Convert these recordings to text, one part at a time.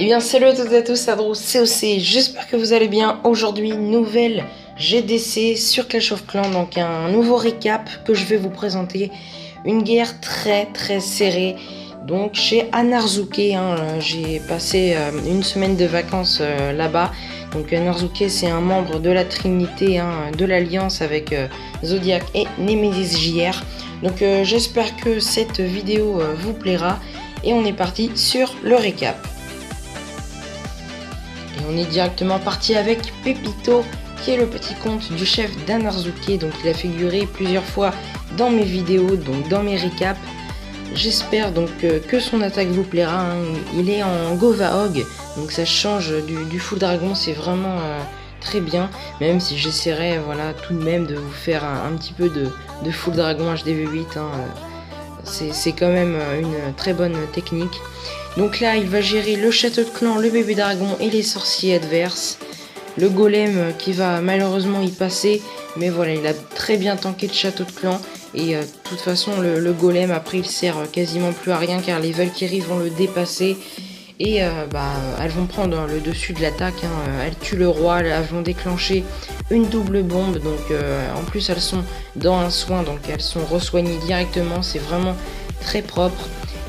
Eh bien salut à toutes et à tous, c'est Adro COC, j'espère que vous allez bien. Aujourd'hui, nouvelle GDC sur Clash of Clans, donc un nouveau récap que je vais vous présenter. Une guerre très serrée, donc chez Anarzuke, j'ai passé une semaine de vacances là-bas. Donc Anarzuke, c'est un membre de la Trinité, de l'Alliance avec Zodiac et Nemesis JR. Donc j'espère que cette vidéo vous plaira et on est parti sur le récap. Et on est directement parti avec Pepito, qui est le petit compte du chef d'Anarzuke. Donc il a figuré plusieurs fois dans mes vidéos, donc dans mes récaps. J'espère donc que son attaque vous plaira. Il est en Govahog, donc ça change du full dragon, c'est vraiment très bien. Même si j'essaierai tout de même de vous faire un petit peu de full dragon HDV8. C'est quand même une très bonne technique. Donc là, il va gérer le château de clan, le bébé dragon et les sorciers adverses. Le golem qui va malheureusement y passer. Mais voilà, il a très bien tanké le château de clan. Et de toute façon, le golem, après, il sert quasiment plus à rien car les Valkyries vont le dépasser. Et elles vont prendre le dessus de l'attaque. Elles tuent le roi, elles vont déclencher une double bombe. Donc en plus, elles sont dans un soin, donc elles sont resoignées directement. C'est vraiment très propre.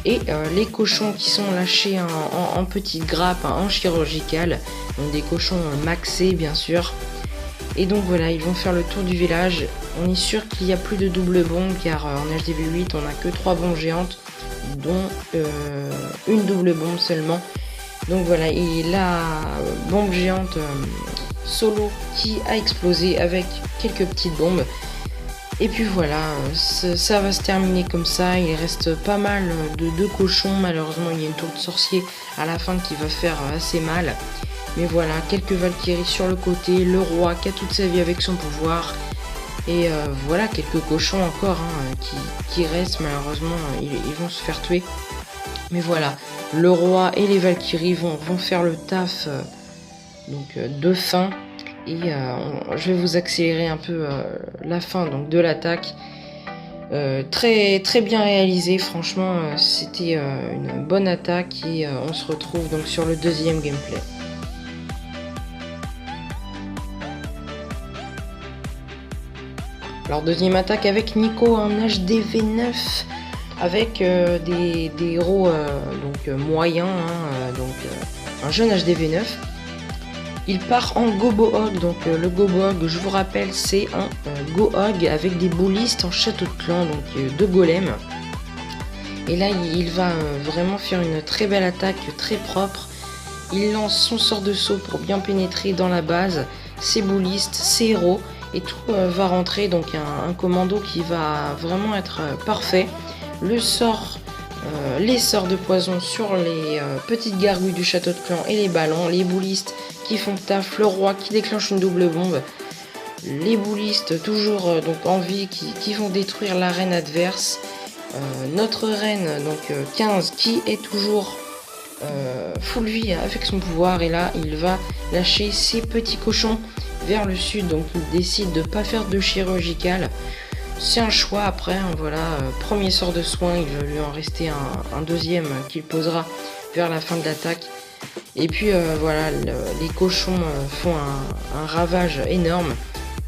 Et les cochons qui sont lâchés en petites grappes, en chirurgical, donc des cochons maxés bien sûr. Et donc voilà, ils vont faire le tour du village. On est sûr qu'il n'y a plus de double bombe car en HDV8 on n'a que 3 bombes géantes, dont une double bombe seulement. Donc voilà, et la bombe géante solo qui a explosé avec quelques petites bombes. Et puis voilà, ça va se terminer comme ça. Il reste pas mal de cochons. Malheureusement, il y a une tour de sorcier à la fin qui va faire assez mal. Mais voilà, quelques Valkyries sur le côté. Le roi qui a toute sa vie avec son pouvoir. Et voilà, quelques cochons encore qui restent. Malheureusement, ils vont se faire tuer. Mais voilà, le roi et les Valkyries vont faire le taf de fin. Et je vais vous accélérer un peu la fin donc, de l'attaque. Très bien réalisé, franchement c'était une bonne attaque et on se retrouve donc sur le deuxième gameplay. Alors deuxième attaque avec Nico, un HDV9 avec des héros moyens, un jeune HDV9. Il part en Gobohog, donc le Gobohog, je vous rappelle, c'est un Gohog avec des boulistes en château de clan, donc de golem. Et là, il va vraiment faire une très belle attaque, très propre. Il lance son sort de saut pour bien pénétrer dans la base, ses boulistes, ses héros, et tout va rentrer, donc un commando qui va vraiment être parfait. Les sorts de poison sur les petites gargouilles du château de clan et les ballons, les boulistes qui font taf, le roi qui déclenche une double bombe, les boulistes toujours donc en vie qui vont détruire la reine adverse, notre reine donc 15 qui est toujours full vie avec son pouvoir, et là il va lâcher ses petits cochons vers le sud, donc il décide de pas faire de chirurgical. C'est un choix après, premier sort de soin, il va lui en rester un deuxième qu'il posera vers la fin de l'attaque. Et puis les cochons font un ravage énorme.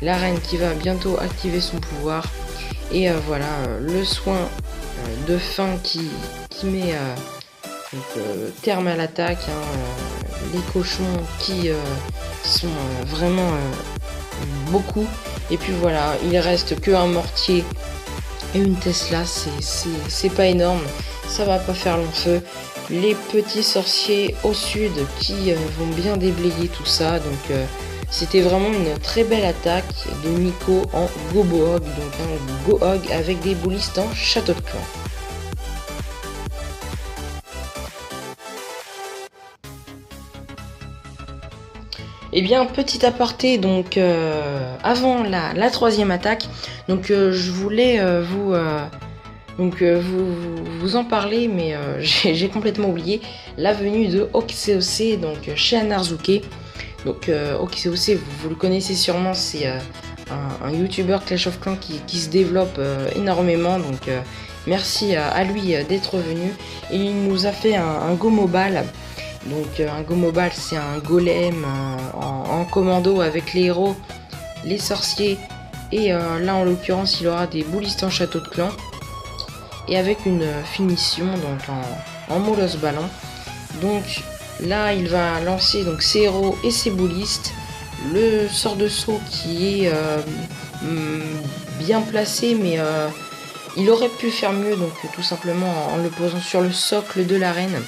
La reine qui va bientôt activer son pouvoir. Et le soin de fin qui met terme à l'attaque. Les cochons qui sont vraiment beaucoup. Et puis voilà, il reste que un mortier et une Tesla, c'est pas énorme, ça va pas faire long feu. Les petits sorciers au sud qui vont bien déblayer tout ça, donc c'était vraiment une très belle attaque de Nico en Gobohog, donc un Gohog avec des boulistes en château de clan. Et bien petit aparté, donc avant la troisième attaque, donc je voulais vous en parler, mais j'ai complètement oublié la venue de Oxeoc, donc chez Anarzuke. Donc Oxeoc, vous le connaissez sûrement, c'est un youtubeur Clash of Clans qui se développe énormément, donc merci à lui d'être venu. Et il nous a fait un Go Mobile Donc un Gomobal, c'est un golem en commando avec les héros, les sorciers, et là en l'occurrence il aura des boulistes en château de clan, et avec une finition donc en molosse ballon. Donc là il va lancer donc ses héros et ses boulistes, le sort de saut qui est bien placé, mais il aurait pu faire mieux, donc tout simplement en le posant sur le socle de l'arène.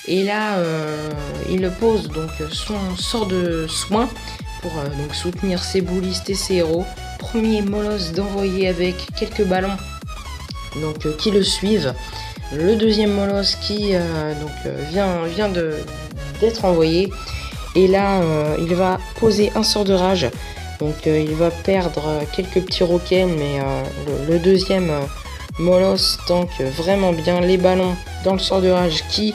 Et là il pose donc son sort de soin pour donc soutenir ses boulistes et ses héros. Premier molosse d'envoyer avec quelques ballons donc qui le suivent. Le deuxième molosse qui vient d'être envoyé, et là il va poser un sort de rage, donc il va perdre quelques petits roquets, mais le deuxième molosse tank vraiment bien les ballons dans le sort de rage qui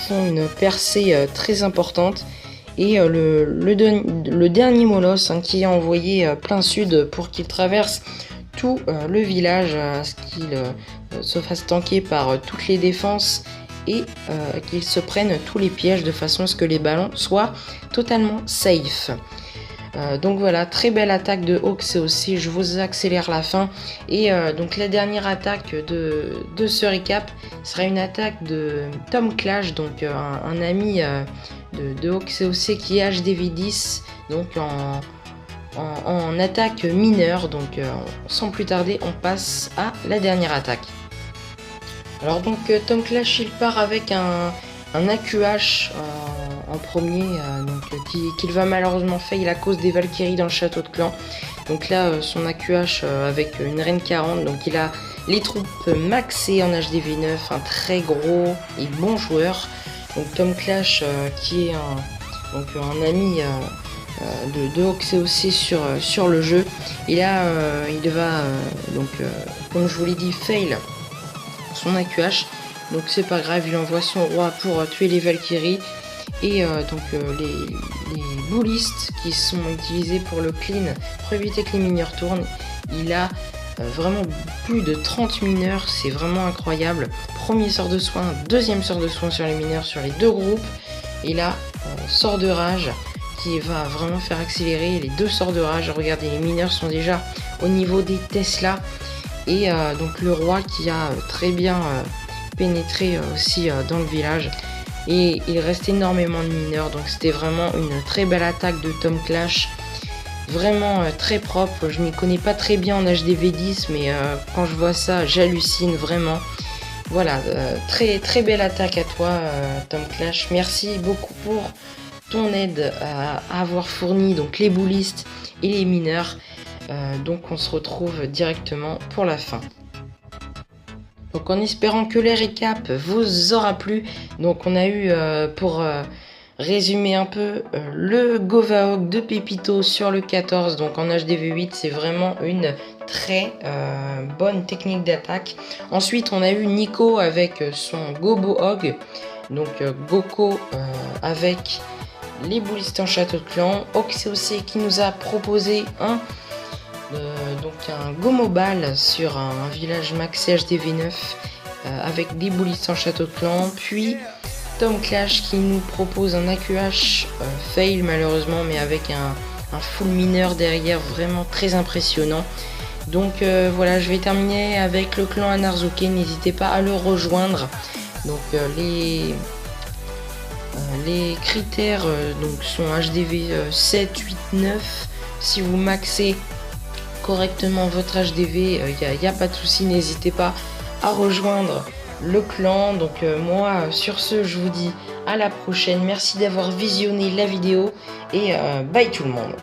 font une percée très importante. Et le dernier molosse qui est envoyé plein sud pour qu'il traverse tout le village, ce qu'il se fasse tanker par toutes les défenses, et qu'il se prenne tous les pièges de façon à ce que les ballons soient totalement safe. Donc voilà, très belle attaque de Oxeoc. Je vous accélère la fin. Et donc la dernière attaque de ce récap sera une attaque de Tom Clash, donc un ami de Oxeoc qui est HDV10, donc en attaque mineure. Donc sans plus tarder, on passe à la dernière attaque. Alors donc Tom Clash il part avec un AQH en premier, qu'il va malheureusement fail à cause des Valkyries dans le château de clan. Donc là son AQH avec une reine 40, donc il a les troupes maxées en HDV9, un très gros et bon joueur. Donc Tom Clash qui est un ami de Oxeoc sur le jeu. Et là il va comme je vous l'ai dit, fail son AQH, donc c'est pas grave, il envoie son roi pour tuer les Valkyries. Et les boulistes qui sont utilisés pour le clean pour éviter que les mineurs tournent. Il a vraiment plus de 30 mineurs, c'est vraiment incroyable. Premier sort de soin, deuxième sort de soin sur les mineurs sur les deux groupes. Et là sort de rage qui va vraiment faire accélérer les deux sorts de rage. Regardez, les mineurs sont déjà au niveau des Tesla. Et donc le roi qui a très bien pénétré aussi dans le village. Et il reste énormément de mineurs, donc c'était vraiment une très belle attaque de Tom Clash. Vraiment très propre. Je m'y connais pas très bien en HDV10, mais quand je vois ça, j'hallucine vraiment. Voilà, très très belle attaque à toi Tom Clash. Merci beaucoup pour ton aide à avoir fourni donc les boulistes et les mineurs. Donc on se retrouve directement pour la fin. Donc en espérant que les récaps vous aura plu. Donc on a eu pour résumer un peu le Govaog de Pepito sur le 14. Donc en HDV8 c'est vraiment une très bonne technique d'attaque. Ensuite on a eu Nico avec son Gobohog. Donc Goko avec les boulistes en château de clan. Oxeoc qui nous a proposé un Gomobal sur un village maxé HDV9 avec des boulistes en château de clan. Puis Tom Clash qui nous propose un AQH fail malheureusement, mais avec un full mineur derrière vraiment très impressionnant. Donc voilà, je vais terminer avec le clan Anarzuke. N'hésitez pas à le rejoindre. Donc les critères donc sont HDV 7, 8, 9. Si vous maxez correctement votre HDV, il n'y a pas de souci, n'hésitez pas à rejoindre le clan. Donc moi sur ce je vous dis à la prochaine, merci d'avoir visionné la vidéo et bye tout le monde.